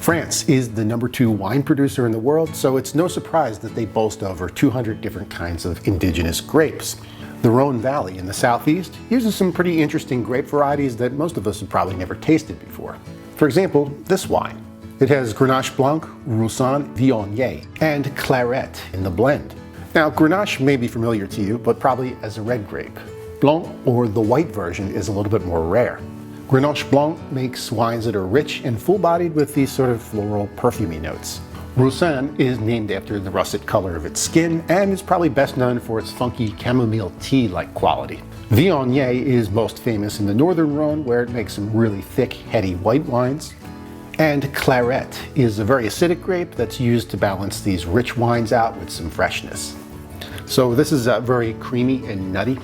France is the #2 wine producer in the world, so it's no surprise that they boast over 200 different kinds of indigenous grapes. The Rhone Valley in the southeast uses some pretty interesting grape varieties that most of us have probably never tasted before. For example, this wine. It has Grenache Blanc, Roussanne, Viognier, and Claret in the blend. Now, Grenache may be familiar to you, but probably as a red grape. Blanc, or the white version, is a little bit more rare. Grenache Blanc makes wines that are rich and full-bodied with these sort of floral, perfumey notes. Roussanne is named after the russet color of its skin and is probably best known for its funky chamomile tea-like quality. Viognier is most famous in the northern Rhone, where it makes some really thick, heady white wines. And Claret is a very acidic grape that's used to balance these rich wines out with some freshness. So this is very creamy and nutty.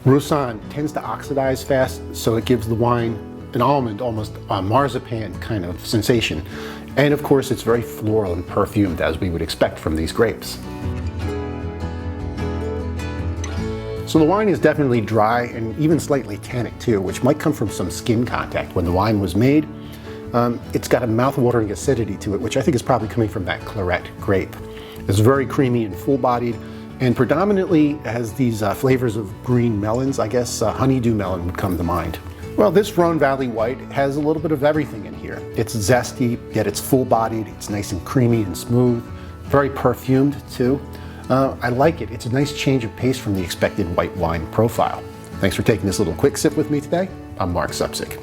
Roussanne tends to oxidize fast, so it gives the wine an almond, almost a marzipan kind of sensation. And of course, it's very floral and perfumed, as we would expect from these grapes. So the wine is definitely dry and even slightly tannic too, which might come from some skin contact when the wine was made. It's got a mouth-watering acidity to it, which I think is probably coming from that Claret grape. It's very creamy and full-bodied, and predominantly has these flavors of green melons. I guess honeydew melon would come to mind. Well, this Rhone Valley White has a little bit of everything in here. It's zesty, yet it's full-bodied. It's nice and creamy and smooth. Very perfumed, too. I like it. It's a nice change of pace from the expected white wine profile. Thanks for taking this little quick sip with me today. I'm Marc Supsic.